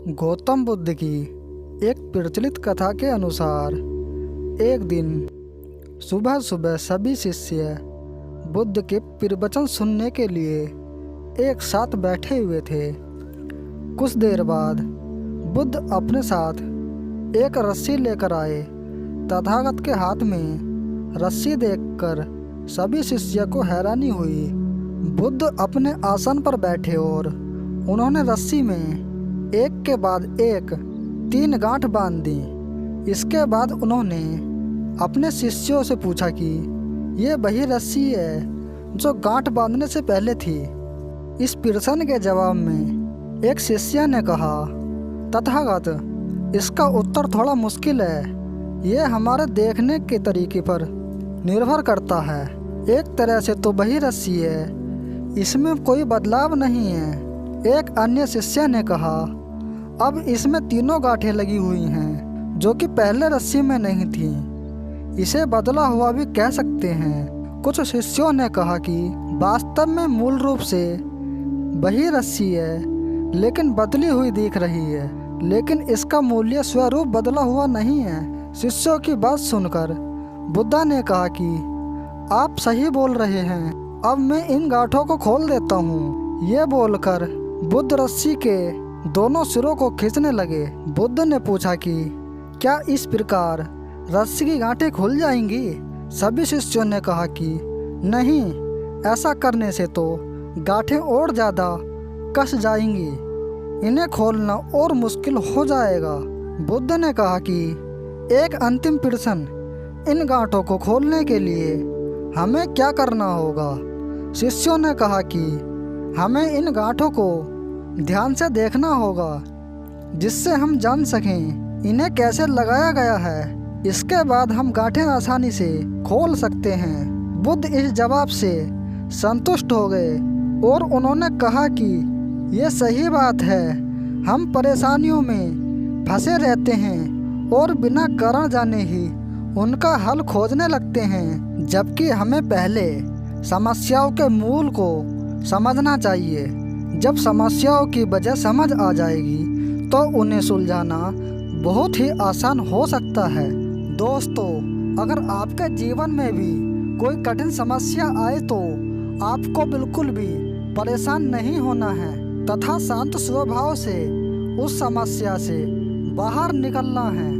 गौतम बुद्ध की एक प्रचलित कथा के अनुसार एक दिन सुबह सुबह सभी शिष्य बुद्ध के प्रवचन सुनने के लिए एक साथ बैठे हुए थे। कुछ देर बाद बुद्ध अपने साथ एक रस्सी लेकर आए। तथागत के हाथ में रस्सी देखकर सभी शिष्य को हैरानी हुई। बुद्ध अपने आसन पर बैठे और उन्होंने रस्सी में एक के बाद एक 3 गांठ बांध दी। इसके बाद उन्होंने अपने शिष्यों से पूछा कि ये वही रस्सी है जो गांठ बांधने से पहले थी। इस प्रश्न के जवाब में एक शिष्य ने कहा, तथागत, इसका उत्तर थोड़ा मुश्किल है। ये हमारे देखने के तरीके पर निर्भर करता है। एक तरह से तो वही रस्सी है, इसमें कोई बदलाव नहीं है। एक अन्य शिष्य ने कहा, अब इसमें 3 गांठें लगी हुई हैं जो कि पहले रस्सी में नहीं थी। इसे बदला हुआ भी कह सकते हैं। कुछ शिष्यों ने कहा कि वास्तव में मूल रूप से वही रस्सी है, लेकिन बदली हुई दिख रही है, लेकिन इसका मूल्य स्वरूप बदला हुआ नहीं है। शिष्यों की बात सुनकर बुद्ध ने कहा कि आप सही बोल रहे हैं, अब मैं इन गांठों को खोल देता हूँ। ये बोलकर बुद्ध रस्सी के दोनों सिरों को खींचने लगे। बुद्ध ने पूछा कि क्या इस प्रकार रस्सी की गांठें खुल जाएंगी? सभी शिष्यों ने कहा कि नहीं, ऐसा करने से तो गांठें और ज़्यादा कस जाएंगी, इन्हें खोलना और मुश्किल हो जाएगा। बुद्ध ने कहा कि एक अंतिम प्रश्न, इन गांठों को खोलने के लिए हमें क्या करना होगा? शिष्यों ने कहा कि हमें इन गांठों को ध्यान से देखना होगा, जिससे हम जान सकें इन्हें कैसे लगाया गया है। इसके बाद हम गांठें आसानी से खोल सकते हैं। बुद्ध इस जवाब से संतुष्ट हो गए और उन्होंने कहा कि ये सही बात है, हम परेशानियों में फंसे रहते हैं और बिना कारण जाने ही उनका हल खोजने लगते हैं, जबकि हमें पहले समस्याओं के मूल को समझना चाहिए। जब समस्याओं की वजह समझ आ जाएगी तो उन्हें सुलझाना बहुत ही आसान हो सकता है। दोस्तों, अगर आपके जीवन में भी कोई कठिन समस्या आए तो आपको बिल्कुल भी परेशान नहीं होना है तथा शांत स्वभाव से उस समस्या से बाहर निकलना है।